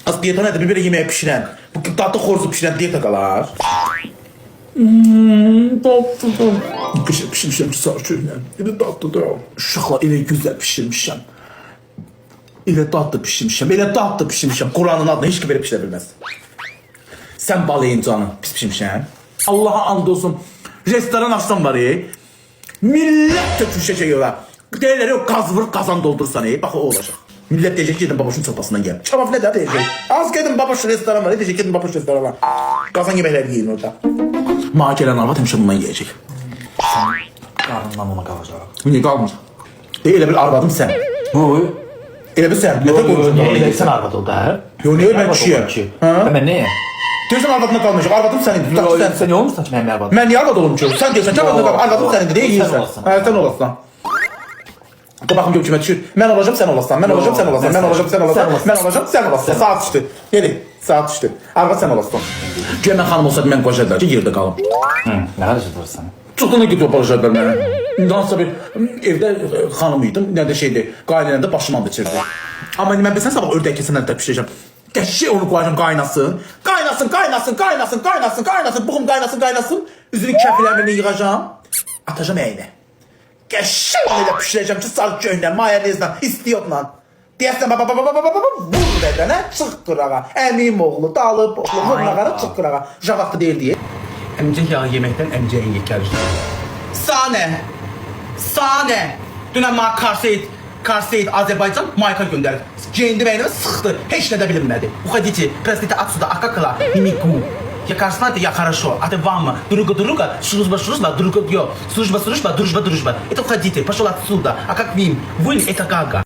Az diyeta nədir? Bir belə yemək pişirən, bu tatlı xoruzu pişirən diyeta qalar. Tatlıdır. Pişirmişəm ki, sağ köynə. Elə tatlıdır. Uşaqlar elə güzel pişirmişəm. Elə tatlı pişirmişəm. Elə tatlı pişirmişəm. Kur'an'ın adına heç kim belə pişirə bilməz. Sən balayın canım, pis pişirmişəm. Allah'a and olsun. Restoran açsam var ya. Millət töküşəcək yola. Deyirlər o qaz vur, qazan doldursan bax o olacaq. Millət deyəcək ki, gedin babaşın çapasından gel. Çabaf nə də deyəcək. Az gedin babaş restoran var, deyəcək gedin babaş restoran var. Qazan yeməkləri yiyin orada. Mağa gələn arvad həmişə bundan yiyəcək. Qarnından ona qalacaq. Niyə qalmır? Elə bil arvadım sən. Oy. Elə bil sən. Nədə qoyursun? Elə sən arvad ol da. Yo, niyə mən kişiyəm? Mən nəyəm? Deyirsən arvadına qalmayacaq, arvadım sənin. Sən nə olmuşsan ki, mənim arvadım? Mən niyə arvad olum ki? Sən deyirsən ki, arvadına qalmayacaq, arvadım sənindir, deyə yiyirsən. Hə, sən olasın. Da baxın görüm kimə düşür. Mən olacağım, sən olasan. Mən olacağım, sən olasan. Mən olacağım, sən olasan. Mən olacağım, sən olasan. Saat düşdü. Gelin, saat düşdü. Arvad sən olasan. Güya mən xanım olsaydım, mən qocadılar ki, yerdə qalım. Nə qarışdırırsan? Çoxdan gidiyor qocadılar mənə. Hansısa bir evdə xanım idim, nə də şeydi, qaynanəndə başıma biçirdi. Amma mən bilsən sabah ördək kəsənən də pişirəcəm. Qəşşi onu qoyacağım qaynasın. Qaynasın, qaynasın, qaynasın, qaynasın, qaynasın. Buxum qaynasın, qaynasın. Üzünü kəfilərini yığacağım. Atacağım əyinə. Qəşşi onu elə pişirəcəm ki, sağ köhnə, mayonezlə, istiyotla. Deyəsən, vur dədənə, çıx qırağa. Əmiyim oğlu, dalıb oğlu, vurmağara, çıx qırağa. Javaqlı deyil deyə. Əmcək yağı yeməkdən əmcəyə yekərdir. Sanə! Sanə! Dünən mənə Karseyid Azərbaycan mayka göndərdi. Geyindi məynəmə sıxdı, heç nə də bilinmədi. Uxaditi, prezidenti atsuda, akakla, mimiku. Я красна, я хорошо, а ты вам, друга, служба, друга, служба, дружба. Это уходите, пошел отсюда. А как Вим, вы это Гага.